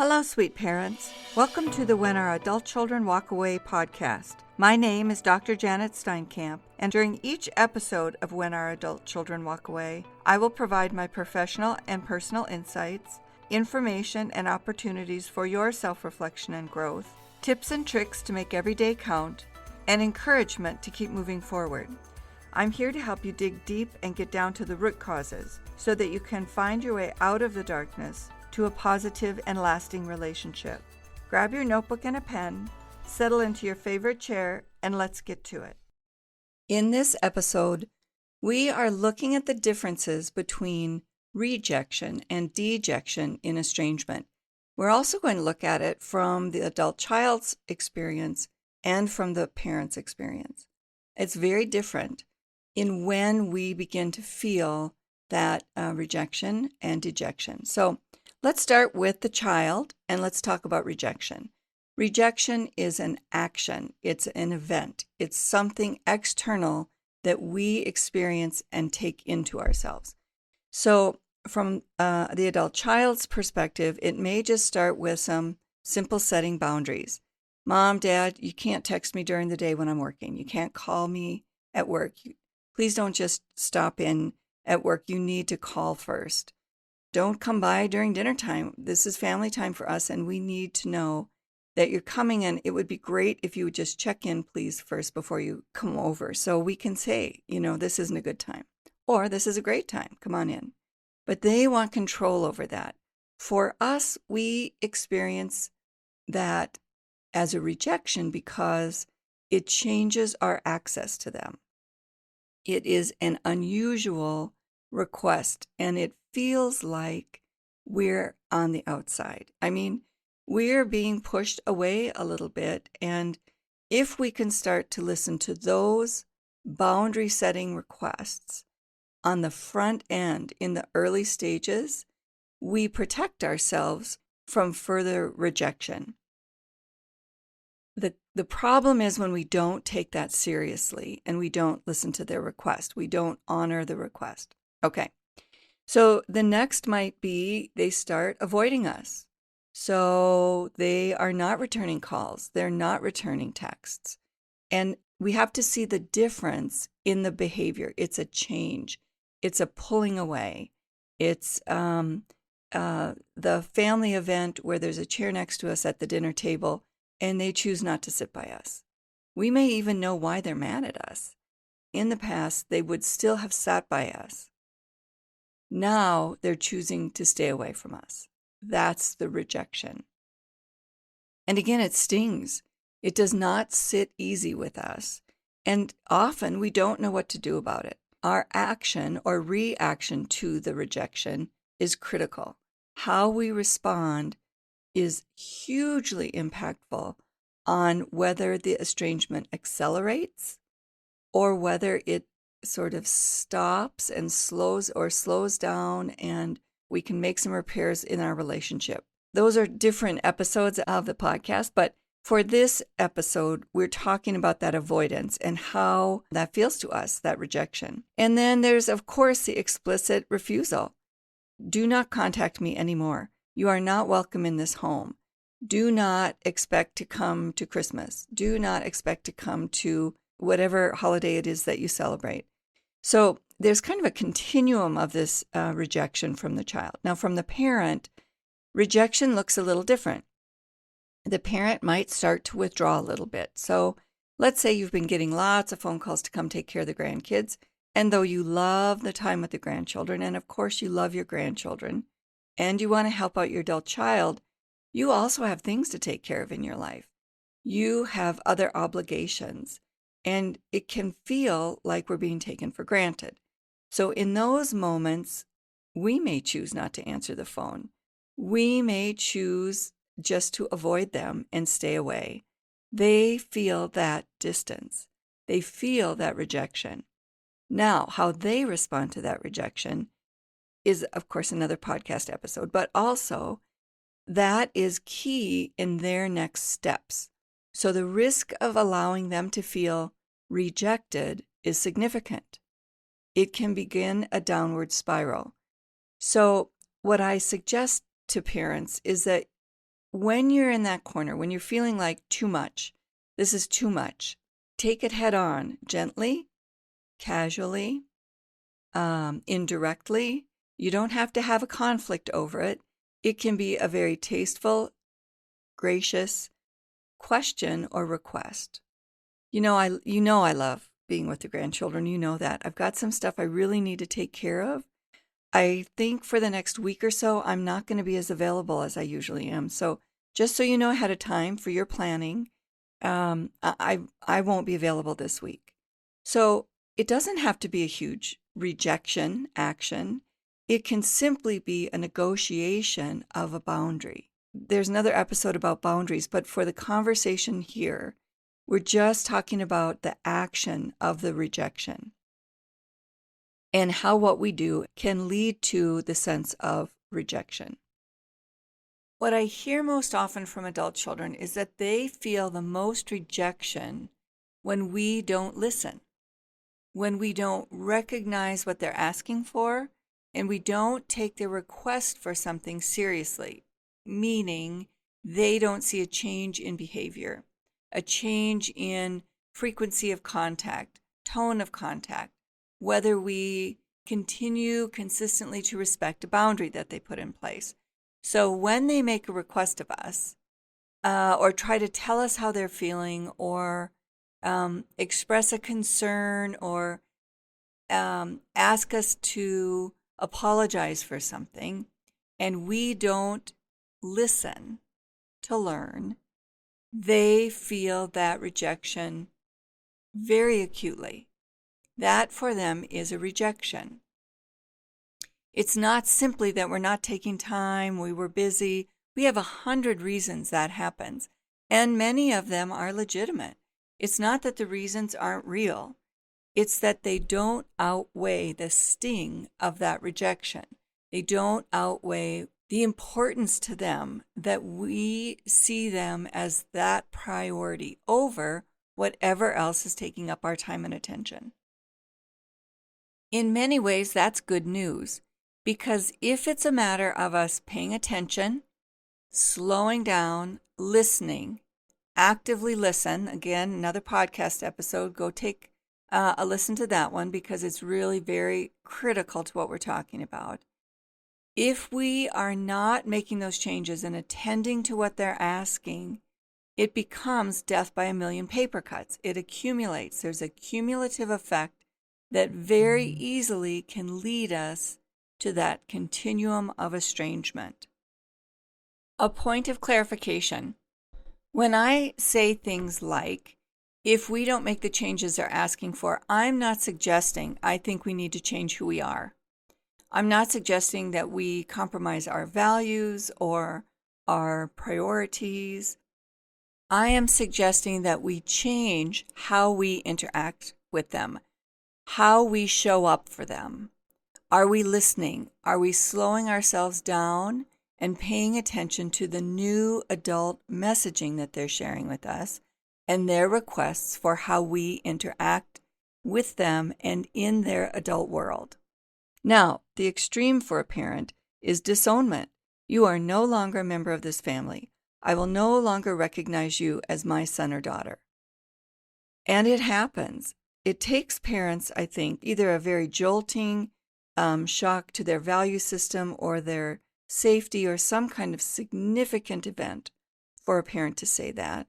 Hello, sweet parents. Welcome to the When Our Adult Children Walk Away podcast. My name is Dr. Janet Steinkamp, and during each episode of When Our Adult Children Walk Away, I will provide my professional and personal insights, information and opportunities for your self-reflection and growth, tips and tricks to make every day count, and encouragement to keep moving forward. I'm here to help you dig deep and get down to the root causes so that you can find your way out of the darkness to a positive and lasting relationship. Grab your notebook and a pen, settle into your favorite chair, and let's get to it. In this episode, we are looking at the differences between rejection and dejection in estrangement. We're also going to look at it from the adult child's experience and from the parent's experience. It's very different in when we begin to feel that rejection and dejection. So let's start with the child and let's talk about rejection. Rejection is an action. It's an event. It's something external that we experience and take into ourselves. So from the adult child's perspective, it may just start with some simple setting boundaries. Mom, Dad, you can't text me during the day when I'm working. You can't call me at work. Please don't just stop in at work. You need to call first. Don't come by during dinner time. This is family time for us, and we need to know that you're coming in. It would be great if you would just check in, please, first before you come over, so we can say, this isn't a good time, or this is a great time. Come on in. But they want control over that. For us, we experience that as a rejection because it changes our access to them. It is an unusual request, and it feels like we're on the outside. I mean, we're being pushed away a little bit, and if we can start to listen to those boundary setting requests on the front end in the early stages, we protect ourselves from further rejection. The problem is when we don't take that seriously and we don't listen to their request. We don't honor the request. Okay. So the next might be they start avoiding us. So they are not returning calls. They're not returning texts. And we have to see the difference in the behavior. It's a change. It's a pulling away. It's the family event where there's a chair next to us at the dinner table and they choose not to sit by us. We may even know why they're mad at us. In the past, they would still have sat by us. Now they're choosing to stay away from us. That's the rejection. And again, it stings. It does not sit easy with us. And often we don't know what to do about it. Our action or reaction to the rejection is critical. How we respond is hugely impactful on whether the estrangement accelerates or whether it sort of stops and slows down, and we can make some repairs in our relationship. Those are different episodes of the podcast, but for this episode, we're talking about that avoidance and how that feels to us, that rejection. And then there's, of course, the explicit refusal. Do not contact me anymore. You are not welcome in this home. Do not expect to come to Christmas. Do not expect to come to whatever holiday it is that you celebrate. So there's kind of a continuum of this rejection from the child. Now, from the parent, rejection looks a little different. The parent might start to withdraw a little bit. So let's say you've been getting lots of phone calls to come take care of the grandkids. And though you love the time with the grandchildren, and of course you love your grandchildren, and you want to help out your adult child, you also have things to take care of in your life. You have other obligations, and it can feel like we're being taken for granted. So in those moments, we may choose not to answer the phone. We may choose just to avoid them and stay away. They feel that distance. They feel that rejection. Now, how they respond to that rejection is, of course, another podcast episode, but also that is key in their next steps. So the risk of allowing them to feel rejected is significant. It can begin a downward spiral. So what I suggest to parents is that when you're in that corner, when you're feeling like too much, this is too much, take it head on, gently, casually, indirectly. You don't have to have a conflict over it. It can be a very tasteful, gracious question or request. I love being with the grandchildren. You know that. I've got some stuff I really need to take care of. I think for the next week or so, I'm not going to be as available as I usually am. So just so you know ahead of time for your planning, I won't be available this week. So it doesn't have to be a huge rejection action. It can simply be a negotiation of a boundary. There's another episode about boundaries, but for the conversation here, we're just talking about the action of the rejection and how what we do can lead to the sense of rejection. What I hear most often from adult children is that they feel the most rejection when we don't listen, when we don't recognize what they're asking for, and we don't take their request for something seriously, meaning they don't see a change in behavior, a change in frequency of contact, tone of contact, whether we continue consistently to respect a boundary that they put in place. So when they make a request of us, or try to tell us how they're feeling, or express a concern, or ask us to apologize for something, and we don't listen to learn, they feel that rejection very acutely. That for them is a rejection. It's not simply that we're not taking time, we were busy. We have 100 reasons that happens, and many of them are legitimate. It's not that the reasons aren't real. It's that they don't outweigh the sting of that rejection. They don't outweigh the importance to them that we see them as that priority over whatever else is taking up our time and attention. In many ways, that's good news, because if it's a matter of us paying attention, slowing down, listening, actively listen, again, another podcast episode, go take a listen to that one because it's really very critical to what we're talking about. If we are not making those changes and attending to what they're asking, it becomes death by a million paper cuts. It accumulates. There's a cumulative effect that very easily can lead us to that continuum of estrangement. A point of clarification. When I say things like, if we don't make the changes they're asking for, I'm not suggesting I think we need to change who we are. I'm not suggesting that we compromise our values or our priorities. I am suggesting that we change how we interact with them, how we show up for them. Are we listening? Are we slowing ourselves down and paying attention to the new adult messaging that they're sharing with us and their requests for how we interact with them and in their adult world? Now, the extreme for a parent is disownment. You are no longer a member of this family. I will no longer recognize you as my son or daughter. And it happens. It takes parents, I think, either a very jolting shock to their value system or their safety or some kind of significant event for a parent to say that,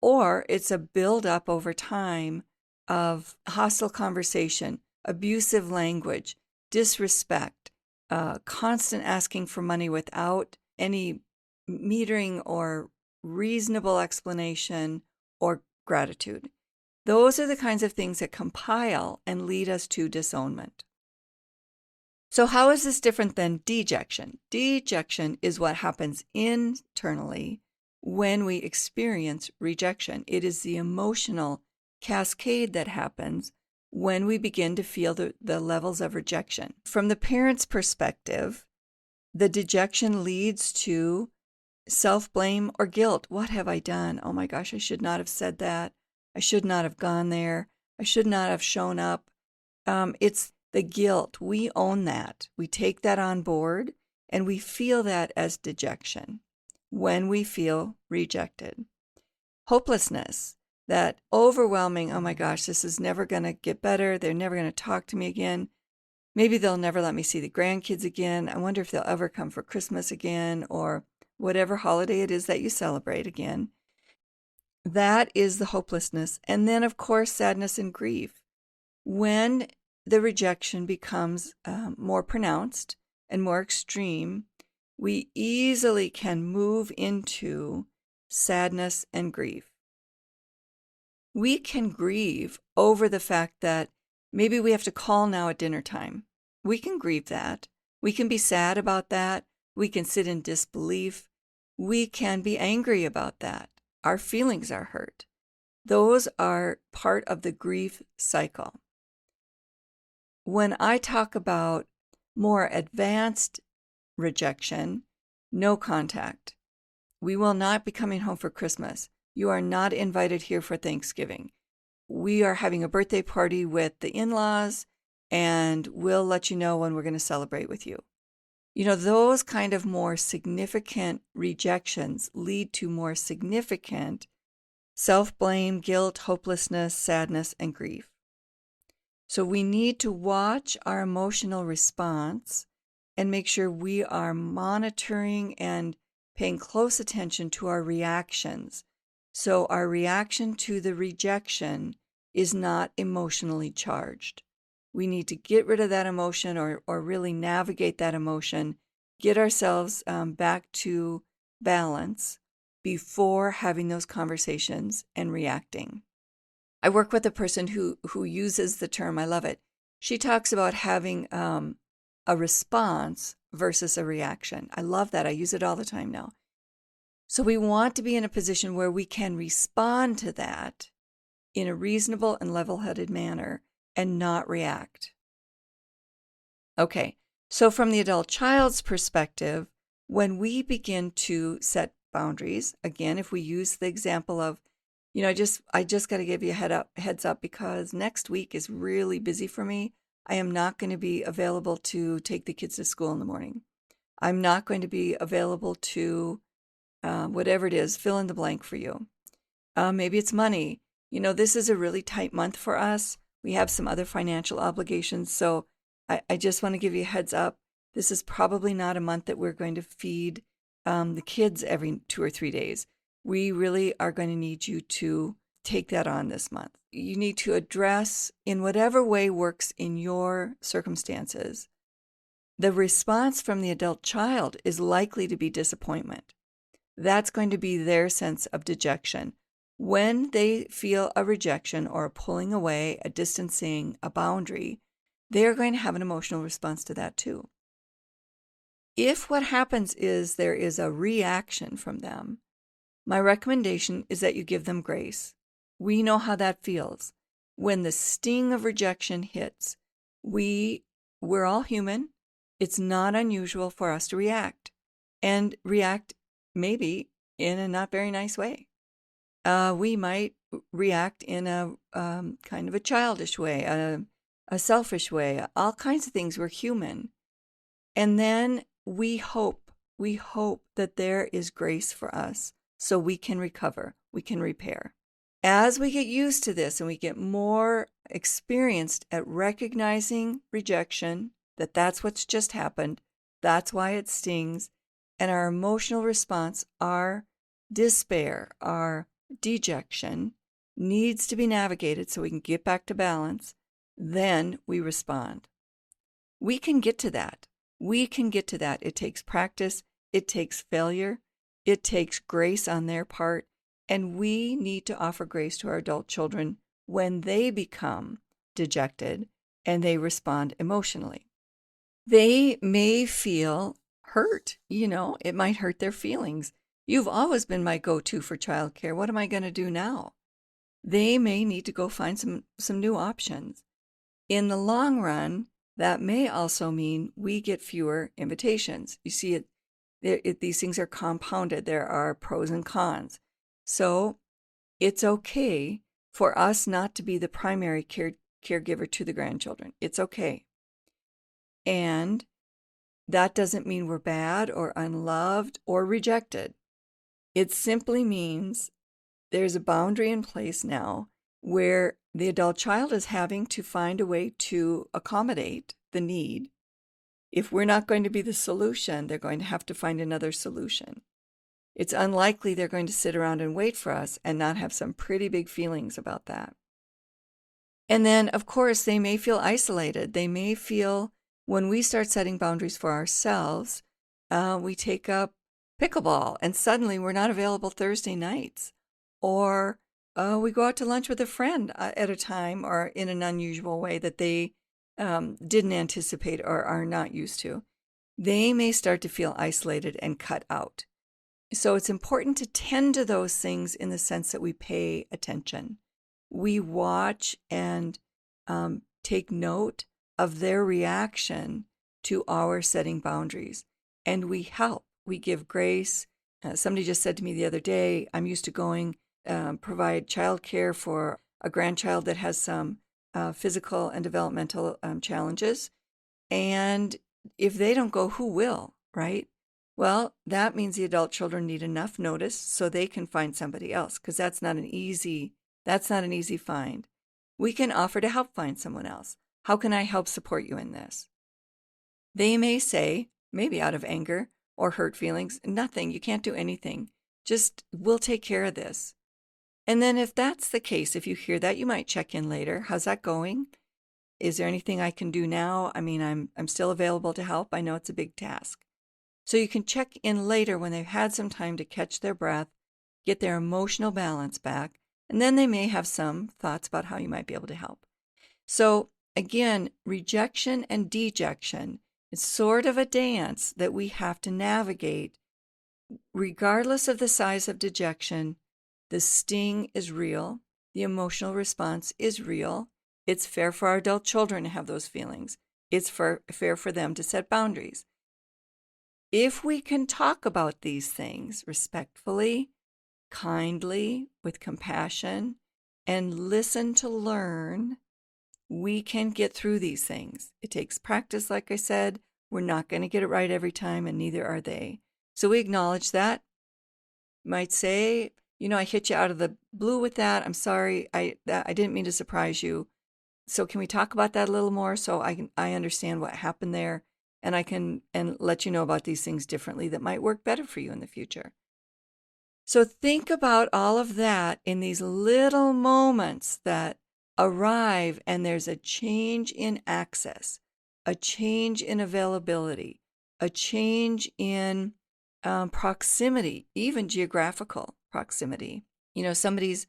or it's a build-up over time of hostile conversation, abusive language, disrespect, constant asking for money without any metering or reasonable explanation or gratitude. Those are the kinds of things that compile and lead us to disownment. So how is this different than dejection? Dejection is what happens internally when we experience rejection. It is the emotional cascade that happens when we begin to feel the levels of rejection. From the parent's perspective, the dejection leads to self-blame or guilt. What have I done? Oh my gosh, I should not have said that. I should not have gone there. I should not have shown up. It's the guilt. We own that. We take that on board and we feel that as dejection. when we feel rejected. Hopelessness, that overwhelming, oh my gosh, this is never going to get better. They're never going to talk to me again. Maybe they'll never let me see the grandkids again. I wonder if they'll ever come for Christmas again, or whatever holiday it is that you celebrate again. That is the hopelessness. And then, of course, sadness and grief. When the rejection becomes more pronounced and more extreme, we easily can move into sadness and grief. We can grieve over the fact that maybe we have to call now at dinner time. We can grieve that. We can be sad about that. We can sit in disbelief. We can be angry about that. Our feelings are hurt. Those are part of the grief cycle. When I talk about more advanced rejection, no contact. We will not be coming home for Christmas. You are not invited here for Thanksgiving. We are having a birthday party with the in-laws, and we'll let you know when we're going to celebrate with you. You know, those kind of more significant rejections lead to more significant self-blame, guilt, hopelessness, sadness, and grief. So we need to watch our emotional response and make sure we are monitoring and paying close attention to our reactions. So our reaction to the rejection is not emotionally charged. We need to get rid of that emotion or really navigate that emotion, get ourselves back to balance before having those conversations and reacting. I work with a person who uses the term, I love it. She talks about having a response versus a reaction. I love that. I use it all the time now. So we want to be in a position where we can respond to that in a reasonable and level-headed manner and not react. Okay, so from the adult child's perspective, when we begin to set boundaries, again, if we use the example of, you know, I just got to give you a heads up because next week is really busy for me. I am not going to be available to take the kids to school in the morning. I'm not going to be available to whatever it is, fill in the blank for you. Maybe it's money. You know, this is a really tight month for us. We have some other financial obligations. So I just want to give you a heads up. This is probably not a month that we're going to feed the kids every 2 or 3 days. We really are going to need you to take that on this month. You need to address in whatever way works in your circumstances. The response from the adult child is likely to be disappointment. That's going to be their sense of dejection. When they feel a rejection or a pulling away, a distancing, a boundary, they're going to have an emotional response to that too. If what happens is there is a reaction from them, my recommendation is that you give them grace. We know how that feels. When the sting of rejection hits, we're all human. It's not unusual for us to react, and react maybe in a not very nice way. We might react in a kind of a childish way, a selfish way, all kinds of things. We're human. And then we hope that there is grace for us so we can recover, we can repair. As we get used to this and we get more experienced at recognizing rejection, that's what's just happened, that's why it stings, and our emotional response, our despair, our dejection, needs to be navigated so we can get back to balance, then we respond. We can get to that. We can get to that. It takes practice. It takes failure. It takes grace on their part. And we need to offer grace to our adult children when they become dejected and they respond emotionally. They may feel hurt. You know, it might hurt their feelings. You've always been my go-to for childcare. What am I going to do now? They may need to go find some new options. In the long run, that may also mean we get fewer invitations. You see, these things are compounded. There are pros and cons. So it's okay for us not to be the primary caregiver to the grandchildren. It's okay. And that doesn't mean we're bad or unloved or rejected. It simply means there's a boundary in place now where the adult child is having to find a way to accommodate the need. If we're not going to be the solution, they're going to have to find another solution. It's unlikely they're going to sit around and wait for us and not have some pretty big feelings about that. And then, of course, they may feel isolated. They may feel, when we start setting boundaries for ourselves, we take up pickleball and suddenly we're not available Thursday nights. Or we go out to lunch with a friend at a time or in an unusual way that they didn't anticipate or are not used to. They may start to feel isolated and cut out. So it's important to tend to those things in the sense that we pay attention. We watch and take note of their reaction to our setting boundaries. And we help. We give grace. Somebody just said to me the other day, I'm used to going provide childcare for a grandchild that has some physical and developmental challenges. And if they don't go, who will, right? Well, that means the adult children need enough notice so they can find somebody else, because that's not an easy find. We can offer to help find someone else. How can I help support you in this? They may say, maybe out of anger or hurt feelings, nothing, you can't do anything. Just, we'll take care of this. And then if that's the case, if you hear that, you might check in later. How's that going? Is there anything I can do now? I mean, I'm still available to help. I know it's a big task. So you can check in later when they've had some time to catch their breath, get their emotional balance back, and then they may have some thoughts about how you might be able to help. So again, rejection and dejection is sort of a dance that we have to navigate. Regardless of the size of dejection, the sting is real. The emotional response is real. It's fair for our adult children to have those feelings. It's fair for them to set boundaries. If we can talk about these things respectfully, kindly, with compassion, and listen to learn, we can get through these things. It takes practice, like I said. We're not going to get it right every time, and neither are they. So we acknowledge that. You might say, I hit you out of the blue with that. I'm sorry. I didn't mean to surprise you. So can we talk about that a little more so I understand what happened there, and I can let you know about these things differently that might work better for you in the future. So think about all of that in these little moments that arrive, and there's a change in access, a change in availability, a change in proximity, even geographical proximity. Somebody's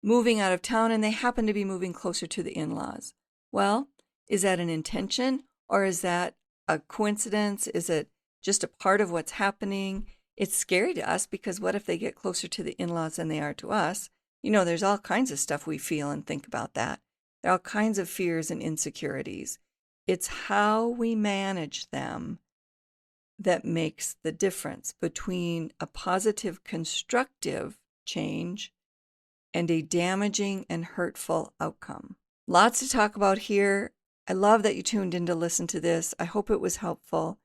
moving out of town and they happen to be moving closer to the in-laws. Well, is that an intention, or is that a coincidence? Is it just a part of what's happening? It's scary to us because what if they get closer to the in-laws than they are to us? There's all kinds of stuff we feel and think about that. There are all kinds of fears and insecurities. It's how we manage them that makes the difference between a positive, constructive change and a damaging and hurtful outcome. Lots to talk about here. I love that you tuned in to listen to this. I hope it was helpful.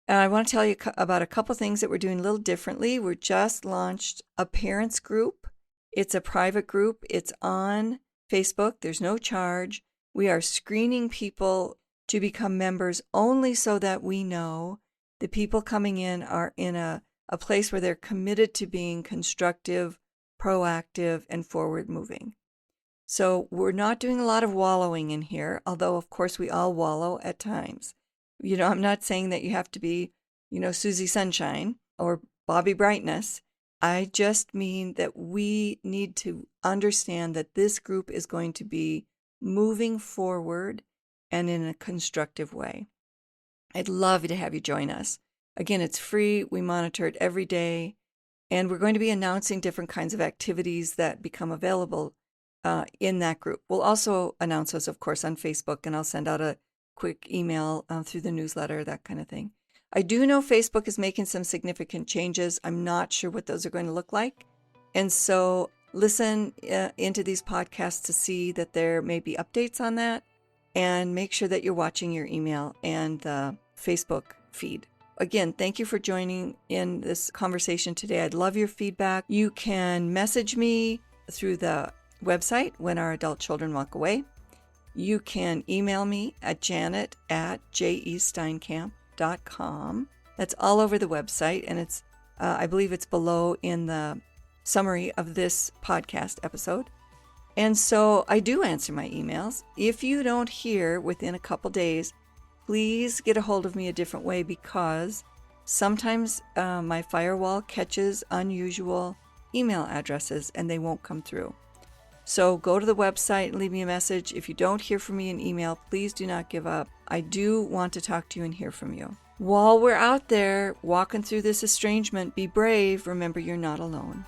And I want to tell you about a couple things that we're doing a little differently. We just launched a parents group. It's a private group. It's on Facebook. There's no charge. We are screening people to become members only so that we know the people coming in are in a place where they're committed to being constructive, proactive, and forward moving. So we're not doing a lot of wallowing in here, although of course we all wallow at times. I'm not saying that you have to be, Susie Sunshine or Bobby Brightness. I just mean that we need to understand that this group is going to be moving forward and in a constructive way. I'd love to have you join us. Again, it's free. We monitor it every day. And we're going to be announcing different kinds of activities that become available in that group. We'll also announce those, of course, on Facebook, and I'll send out a quick email through the newsletter, that kind of thing. I do know Facebook is making some significant changes. I'm not sure what those are going to look like. And so listen into these podcasts to see that there may be updates on that, and make sure that you're watching your email and the Facebook feed. again, thank you for joining in this conversation today. I'd love your feedback. You can message me through the website, When Our Adult Children Walk Away. You can email me at janet@jesteinkamp.com. That's all over the website, and it's I believe it's below in the summary of this podcast episode. And so I do answer my emails. If you don't hear within a couple days, please get a hold of me a different way, because sometimes my firewall catches unusual email addresses and they won't come through. So go to the website and leave me a message. If you don't hear from me in email, please do not give up. I do want to talk to you and hear from you. While we're out there walking through this estrangement, be brave. Remember, you're not alone.